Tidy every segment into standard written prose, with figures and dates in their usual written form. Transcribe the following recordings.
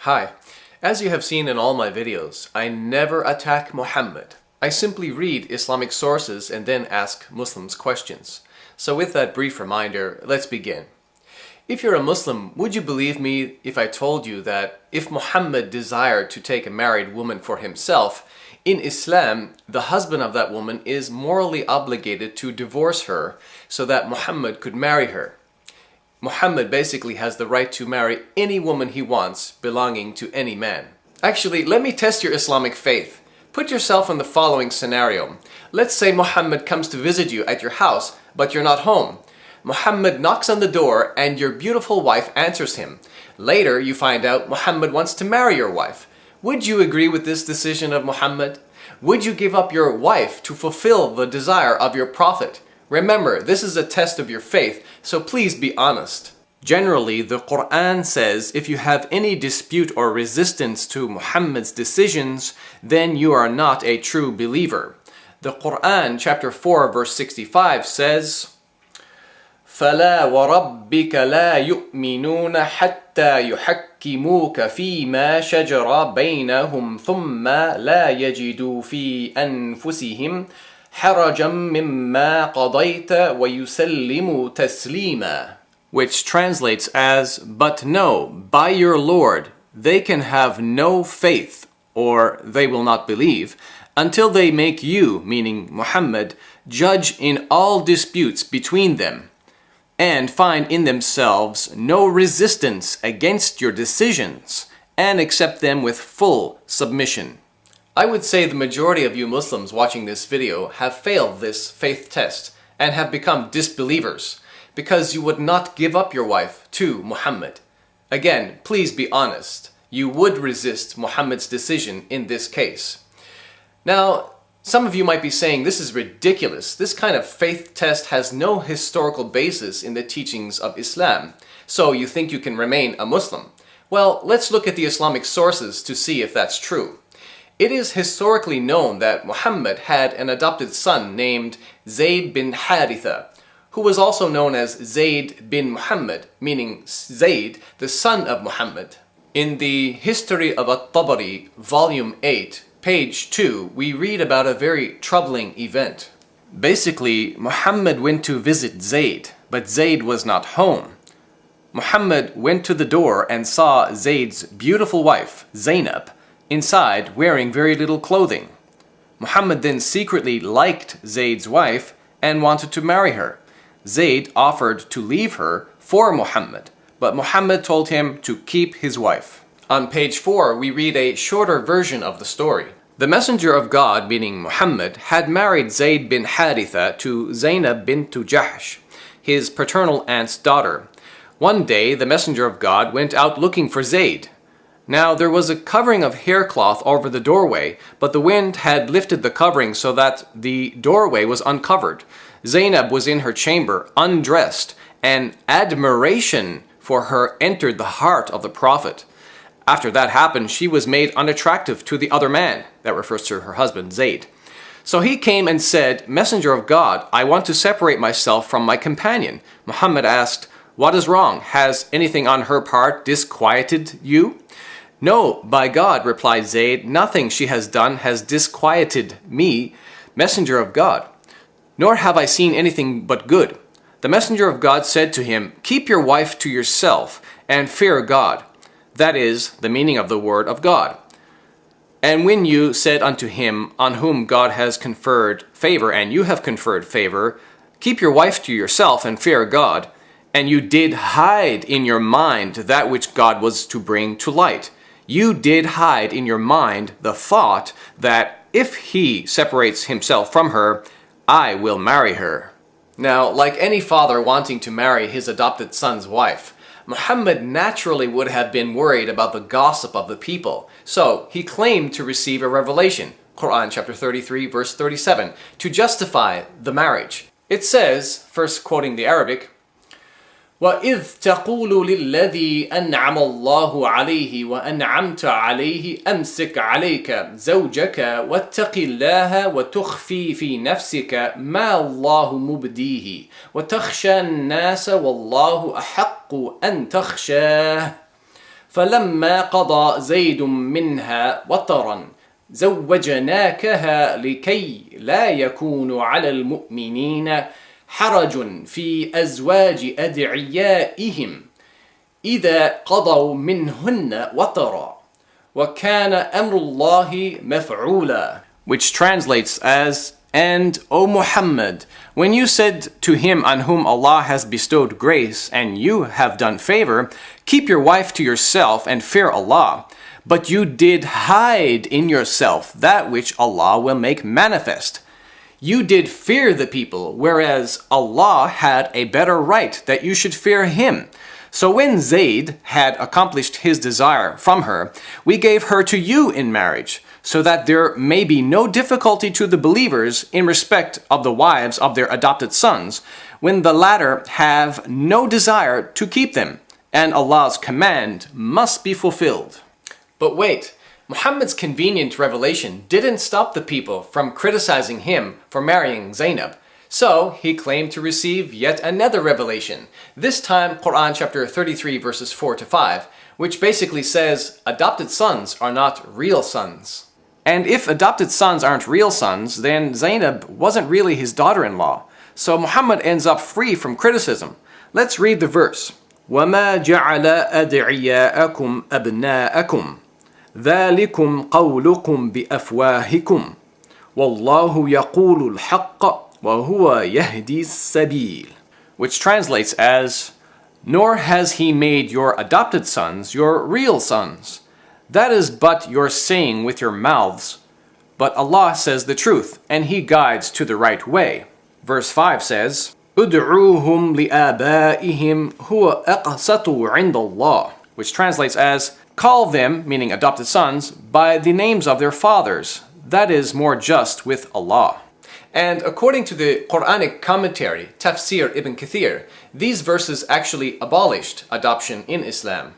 Hi. As you have seen in all my videos, I never attack Muhammad. I simply read Islamic sources and then ask Muslims questions. So with that brief reminder, let's begin. If you're a Muslim, would you believe me if I told you that if Muhammad desired to take a married woman for himself, in Islam, the husband of that woman is morally obligated to divorce her so that Muhammad could marry her? Muhammad basically has the right to marry any woman he wants belonging to any man. Actually, let me test your Islamic faith. Put yourself in the following scenario. Let's say Muhammad comes to visit you at your house, but you're not home. Muhammad knocks on the door and your beautiful wife answers him. Later, you find out Muhammad wants to marry your wife. Would you agree with this decision of Muhammad? Would you give up your wife to fulfill the desire of your prophet? Remember, this is a test of your faith, so please be honest. Generally, the Qur'an says if you have any dispute or resistance to Muhammad's decisions, then you are not a true believer. The Qur'an, chapter 4, verse 65 says, فَلَا وَرَبِّكَ لَا يُؤْمِنُونَ حَتَّى يُحَكِّمُوكَ فِي مَا شَجَرَ بَيْنَهُمْ ثُمَّ لَا يَجِدُوا فِي أَنفُسِهِمْ حَرَجًا مِمَّا قَضَيْتَ وَيُسَلِّمُوا تَسْلِيمًا, which translates as, but no, by your Lord, they can have no faith, or they will not believe, until they make you, meaning Muhammad, judge in all disputes between them, and find in themselves no resistance against your decisions, and accept them with full submission. I would say the majority of you Muslims watching this video have failed this faith test and have become disbelievers because you would not give up your wife to Muhammad. Again, please be honest. You would resist Muhammad's decision in this case. Now, some of you might be saying this is ridiculous. This kind of faith test has no historical basis in the teachings of Islam. So you think you can remain a Muslim? Well, let's look at the Islamic sources to see if that's true. It is historically known that Muhammad had an adopted son named Zayd bin Haritha, who was also known as Zayd bin Muhammad, meaning Zayd, the son of Muhammad. In the History of al-Tabari, volume 8, page 2, we read about a very troubling event. Basically, Muhammad went to visit Zayd, but Zayd was not home. Muhammad went to the door and saw Zayd's beautiful wife, Zaynab, inside wearing very little clothing. Muhammad then secretly liked Zayd's wife and wanted to marry her. Zayd offered to leave her for Muhammad, but Muhammad told him to keep his wife. On page 4, we read a shorter version of the story. The messenger of God, meaning Muhammad, had married Zayd bin Haritha to Zaynab bint Jahsh, his paternal aunt's daughter. One day, the messenger of God went out looking for Zayd. Now, there was a covering of haircloth over the doorway, but the wind had lifted the covering so that the doorway was uncovered. Zaynab was in her chamber, undressed, and admiration for her entered the heart of the Prophet. After that happened, she was made unattractive to the other man. That refers to her husband, Zayd. So he came and said, "Messenger of God, I want to separate myself from my companion." Muhammad asked, "What is wrong? Has anything on her part disquieted you?" "No, by God," replied Zayd, "nothing she has done has disquieted me, Messenger of God, nor have I seen anything but good." The Messenger of God said to him, "Keep your wife to yourself and fear God." That is the meaning of the word of God. And when you said unto him, on whom God has conferred favor, and you have conferred favor, keep your wife to yourself and fear God, and you did hide in your mind that which God was to bring to light. You did hide in your mind the thought that if he separates himself from her, I will marry her. Now, like any father wanting to marry his adopted son's wife, Muhammad naturally would have been worried about the gossip of the people. So he claimed to receive a revelation, Qur'an chapter 33, verse 37, to justify the marriage. It says, first quoting the Arabic, وَإِذْ تَقُولُ لِلَّذِي أَنْعَمَ اللَّهُ عَلَيْهِ وَأَنْعَمْتَ عَلَيْهِ أَمْسِكْ عَلَيْكَ زَوْجَكَ وَاتَّقِ اللَّهَ وَتُخْفِي فِي نَفْسِكَ مَا اللَّهُ مُبْدِيهِ وَتَخْشَى النَّاسَ وَاللَّهُ أَحَقُّ أَنْ تَخْشَاهُ فَلَمَّا قَضَى زَيْدٌ مِّنْهَا وَطَرًا زَوَّجْنَاكَهَا لِكَيْ لَا يَكُونُ عَلَى الْمُؤْمِنِينَ حَرَجٌ فِي أَزْوَاجِ أَدْعِيَائِهِمْ إِذَا قَضَوْا مِنْهُنَّ وَطَرًا وَكَانَ أَمْرُ اللَّهِ مَفْعُولًا, which translates as, "And, O Muhammad, when you said to him on whom Allah has bestowed grace and you have done favor, keep your wife to yourself and fear Allah, but you did hide in yourself that which Allah will make manifest. You did fear the people, whereas Allah had a better right that you should fear Him. So when Zayd had accomplished his desire from her, we gave her to you in marriage, so that there may be no difficulty to the believers in respect of the wives of their adopted sons, when the latter have no desire to keep them, and Allah's command must be fulfilled." But wait, Muhammad's convenient revelation didn't stop the people from criticizing him for marrying Zaynab. So he claimed to receive yet another revelation, this time Qur'an chapter 33 verses 4 to 5, which basically says adopted sons are not real sons. And if adopted sons aren't real sons, then Zaynab wasn't really his daughter-in-law. So Muhammad ends up free from criticism. Let's read the verse. وَمَا جَعَلَ أَدْعِيَاءَكُمْ أَبْنَاءَكُمْ ذَلِكُمْ قَوْلُكُمْ بِأَفْوَاهِكُمْ وَاللَّهُ يَقُولُ الْحَقَّ وَهُوَ يَهْدِي السَّبِيلَ, which translates as, "Nor has he made your adopted sons your real sons. That is but your saying with your mouths. But Allah says the truth, and He guides to the right way." Verse 5 says, "أُدْعُوهُمْ لِآبَائِهِمْ هُوَ أَقْسَطُ عِنْدَ اللَّهِ," which translates as, "Call them," meaning adopted sons, "by the names of their fathers. That is more just with Allah." And according to the Quranic commentary, Tafsir Ibn Kathir, these verses actually abolished adoption in Islam.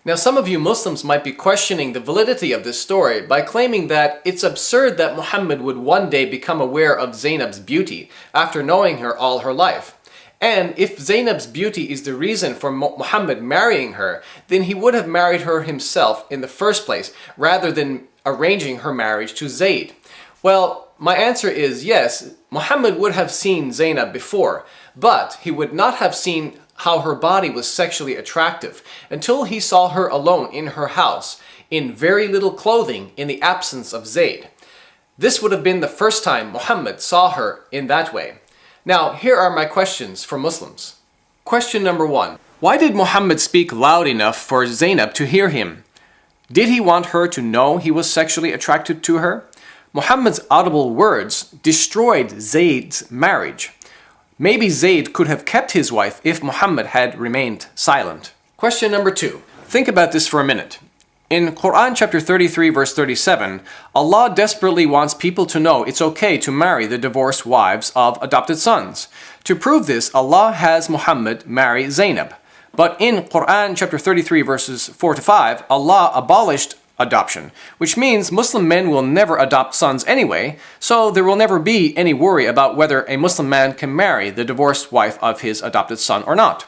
Now, some of you Muslims might be questioning the validity of this story by claiming that it's absurd that Muhammad would one day become aware of Zaynab's beauty after knowing her all her life. And if Zaynab's beauty is the reason for Muhammad marrying her, then he would have married her himself in the first place, rather than arranging her marriage to Zayd. Well, my answer is yes, Muhammad would have seen Zaynab before, but he would not have seen how her body was sexually attractive until he saw her alone in her house, in very little clothing, in the absence of Zayd. This would have been the first time Muhammad saw her in that way. Now, here are my questions for Muslims. Question number 1. Why did Muhammad speak loud enough for Zaynab to hear him? Did he want her to know he was sexually attracted to her? Muhammad's audible words destroyed Zayd's marriage. Maybe Zayd could have kept his wife if Muhammad had remained silent. Question number 2. Think about this for a minute. In Qur'an chapter 33 verse 37, Allah desperately wants people to know it's okay to marry the divorced wives of adopted sons. To prove this, Allah has Muhammad marry Zaynab. But in Qur'an chapter 33 verses 4 to 5, Allah abolished adoption, which means Muslim men will never adopt sons anyway, so there will never be any worry about whether a Muslim man can marry the divorced wife of his adopted son or not.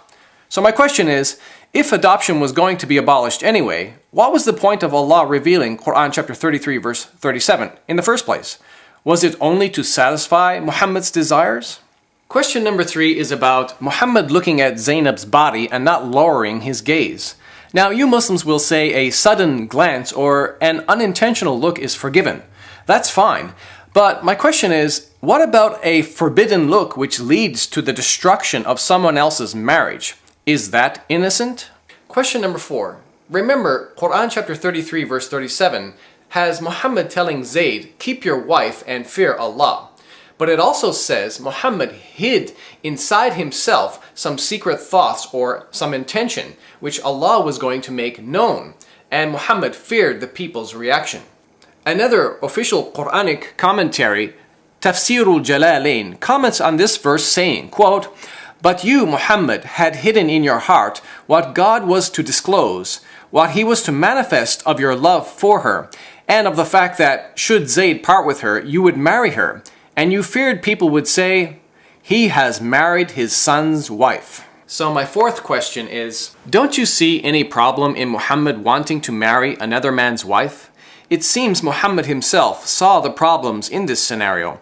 So my question is, if adoption was going to be abolished anyway, what was the point of Allah revealing Qur'an chapter 33 verse 37 in the first place? Was it only to satisfy Muhammad's desires? Question number 3 is about Muhammad looking at Zaynab's body and not lowering his gaze. Now, you Muslims will say a sudden glance or an unintentional look is forgiven. That's fine. But my question is, what about a forbidden look which leads to the destruction of someone else's marriage? Is that innocent? Question number 4. Remember, Qur'an chapter 33 verse 37 has Muhammad telling Zayd, "Keep your wife and fear Allah." But it also says Muhammad hid inside himself some secret thoughts or some intention, which Allah was going to make known, and Muhammad feared the people's reaction. Another official Quranic commentary, Tafsirul Jalalain, comments on this verse saying, quote, "But you, Muhammad, had hidden in your heart what God was to disclose, what He was to manifest of your love for her, and of the fact that, should Zayd part with her, you would marry her. And you feared people would say, 'He has married his son's wife.'" So my fourth question is, don't you see any problem in Muhammad wanting to marry another man's wife? It seems Muhammad himself saw the problems in this scenario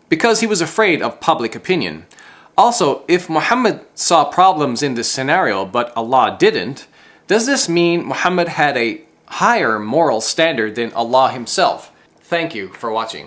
because he was afraid of public opinion. Also, if Muhammad saw problems in this scenario but Allah didn't, does this mean Muhammad had a higher moral standard than Allah himself? Thank you for watching.